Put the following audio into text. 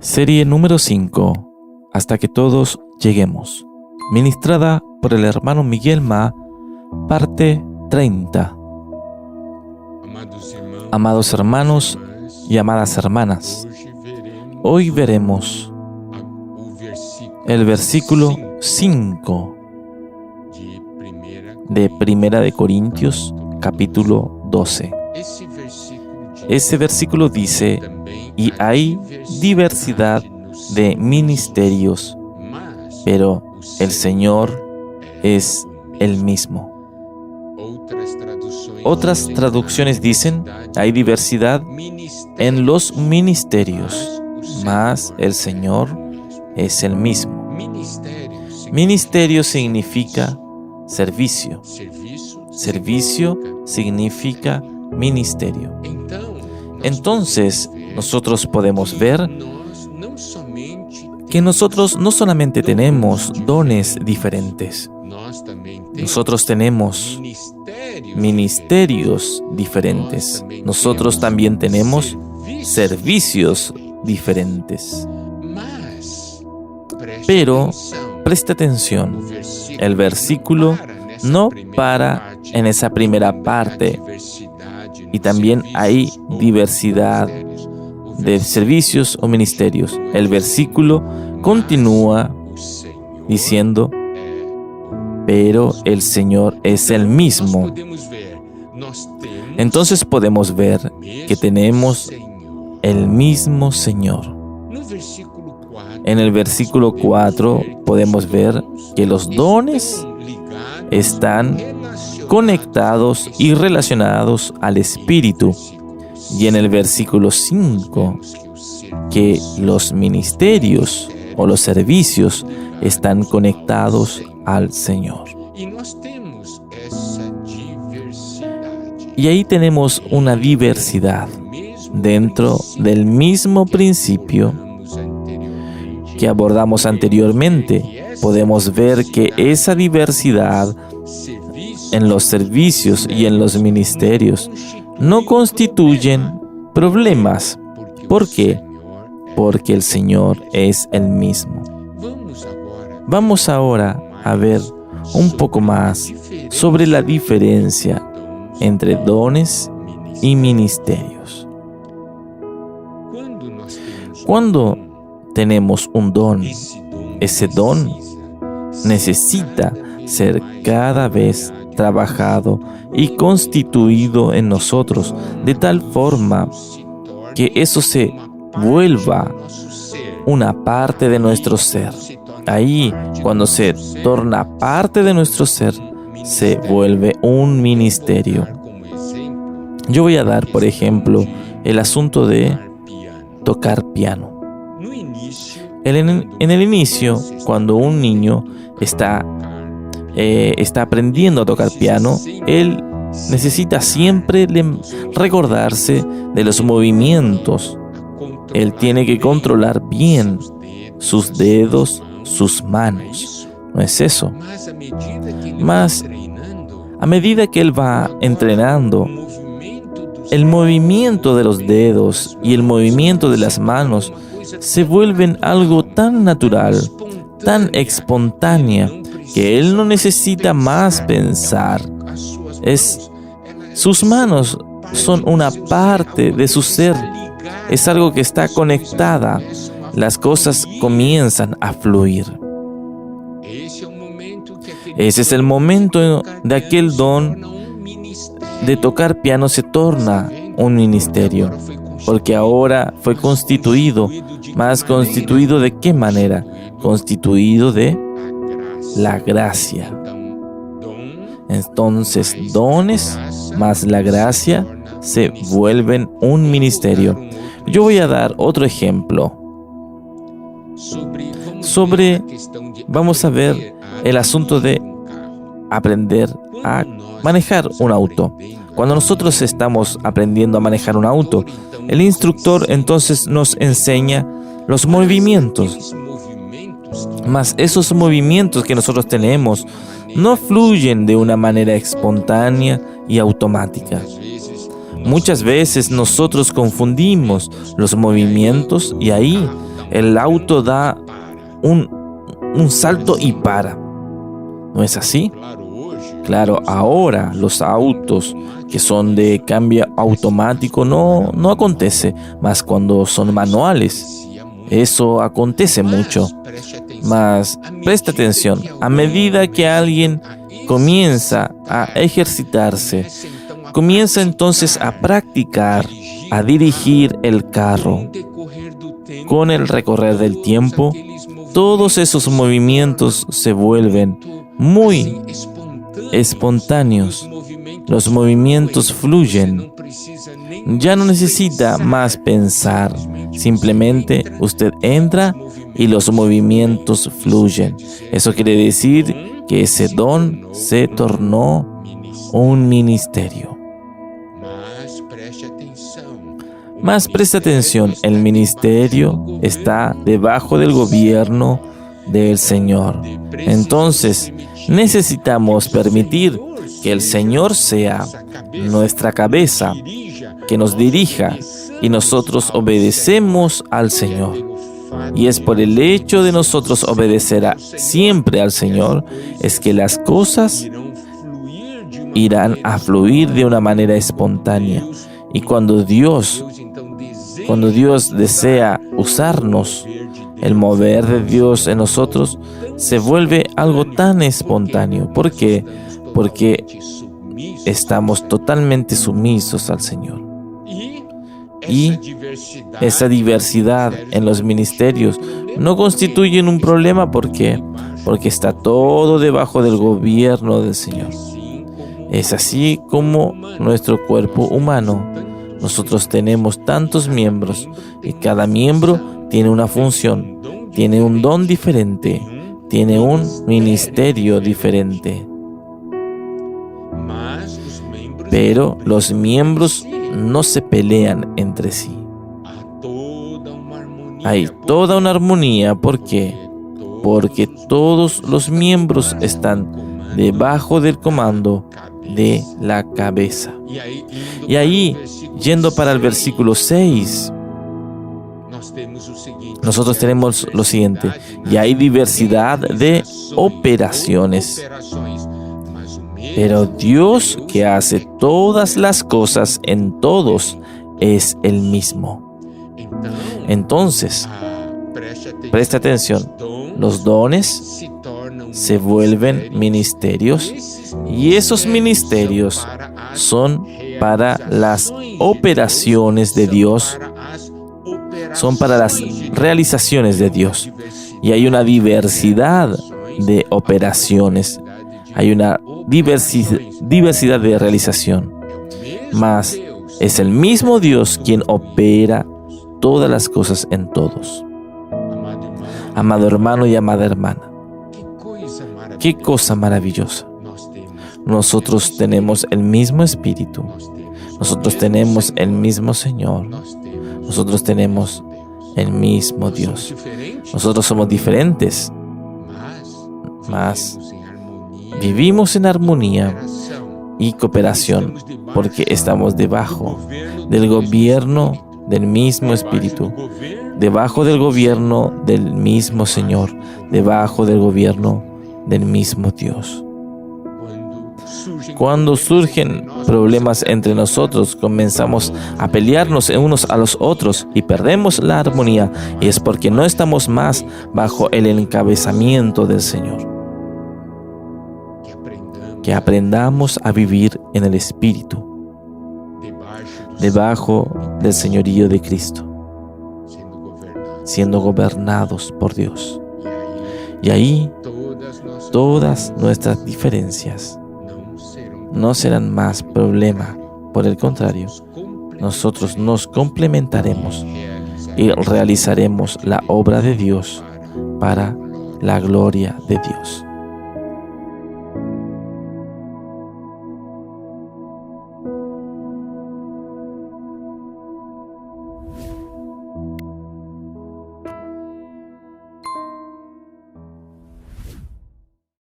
Serie número 5, Hasta que todos lleguemos. Ministrada por el hermano Miguel Ma, parte 30. Amados hermanos y amadas hermanas, hoy veremos el versículo 5 de Primera de Corintios, capítulo 12. Ese versículo dice: y hay diversidad de ministerios, pero el Señor es el mismo. Otras traducciones dicen: hay diversidad en los ministerios, mas el Señor es el mismo. Ministerio significa servicio. Servicio significa ministerio. Entonces, nosotros podemos ver que nosotros no solamente tenemos dones diferentes, nosotros tenemos ministerios diferentes, nosotros también tenemos servicios diferentes. Pero, preste atención, el versículo no para en esa primera parte. Y también hay diversidad de servicios o ministerios. El versículo continúa diciendo: pero el Señor es el mismo. Entonces podemos ver que tenemos el mismo Señor. En el versículo 4 podemos ver que los dones están conectados y relacionados al Espíritu. Y en el versículo 5, que los ministerios o los servicios están conectados al Señor. Y ahí tenemos una diversidad dentro del mismo principio que abordamos anteriormente. Podemos ver que esa diversidad en los servicios y en los ministerios no constituyen problemas. ¿Por qué? Porque el Señor es el mismo. Vamos ahora a ver un poco más sobre la diferencia entre dones y ministerios. Cuando tenemos un don, ese don necesita ser cada vez trabajado y constituido en nosotros de tal forma que eso se vuelva una parte de nuestro ser. Ahí, cuando se torna parte de nuestro ser, se vuelve un ministerio. Yo voy a dar, por ejemplo, el asunto de tocar piano. En el inicio, cuando un niño está aprendiendo a tocar piano, él necesita siempre recordarse de los movimientos. Él tiene que controlar bien sus dedos, sus manos. ¿No es eso? Mas, a medida que él va entrenando, el movimiento de los dedos y el movimiento de las manos se vuelven algo tan natural, tan espontánea, que él no necesita más pensar. Sus manos son una parte de su ser. Es algo que está conectada. Las cosas comienzan a fluir. Ese es el momento de aquel don de tocar piano se torna un ministerio, porque ahora fue constituido. ¿Más constituido de qué manera? Constituido de la gracia. Entonces, dones más la gracia se vuelven un ministerio. Yo voy a dar otro ejemplo. Vamos a ver el asunto de aprender a manejar un auto. Cuando nosotros estamos aprendiendo a manejar un auto, el instructor entonces nos enseña los movimientos. Mas esos movimientos que nosotros tenemos no fluyen de una manera espontánea y automática. Muchas veces nosotros confundimos los movimientos y ahí el auto da un salto y para. ¿No es así? Claro, ahora los autos que son de cambio automático no acontece, mas cuando son manuales, eso acontece mucho. Mas presta atención, a medida que alguien comienza a ejercitarse, comienza entonces a practicar, a dirigir el carro. Con el recorrer del tiempo, todos esos movimientos se vuelven muy espontáneos. Los movimientos fluyen. Ya no necesita más pensar. Simplemente usted entra y los movimientos fluyen. Eso quiere decir que ese don se tornó un ministerio. Mas presta atención, el ministerio está debajo del gobierno del Señor. Entonces, necesitamos permitir que el Señor sea nuestra cabeza, que nos dirija, y nosotros obedecemos al Señor. Y es por el hecho de nosotros obedecer siempre al Señor, es que las cosas irán a fluir de una manera espontánea. Y cuando Dios desea usarnos, el mover de Dios en nosotros se vuelve algo tan espontáneo. ¿Por qué? Porque estamos totalmente sumisos al Señor. Y esa diversidad en los ministerios no constituye un problema. ¿Por qué? Porque está todo debajo del gobierno del Señor. Es así como nuestro cuerpo humano. Nosotros tenemos tantos miembros y cada miembro tiene una función, tiene un don diferente, tiene un ministerio diferente. Pero los miembros no se pelean entre sí. Hay toda una armonía. ¿Por qué? Porque todos los miembros están debajo del comando de la cabeza. Y ahí, yendo para el versículo 6, nosotros tenemos lo siguiente: y hay diversidad de operaciones, pero Dios, que hace todas las cosas en todos, es el mismo. Entonces, presta atención, los dones se vuelven ministerios, y esos ministerios son para las operaciones de Dios, son para las realizaciones de Dios. Y hay una diversidad de operaciones, hay una diversidad de realización. Mas es el mismo Dios quien opera todas las cosas en todos. Amado hermano y amada hermana, qué cosa maravillosa. Nosotros tenemos el mismo Espíritu, nosotros tenemos el mismo Señor, nosotros tenemos el mismo Dios. Nosotros somos diferentes, mas vivimos en armonía y cooperación porque estamos debajo del gobierno del mismo Espíritu, debajo del gobierno del mismo Señor, debajo del gobierno del mismo Dios. Cuando surgen problemas entre nosotros, comenzamos a pelearnos unos a los otros y perdemos la armonía, y es porque no estamos más bajo el encabezamiento del Señor. Que aprendamos a vivir en el Espíritu, debajo del señorío de Cristo, siendo gobernados por Dios. Y ahí todas nuestras diferencias no serán más problema. Por el contrario, nosotros nos complementaremos y realizaremos la obra de Dios para la gloria de Dios.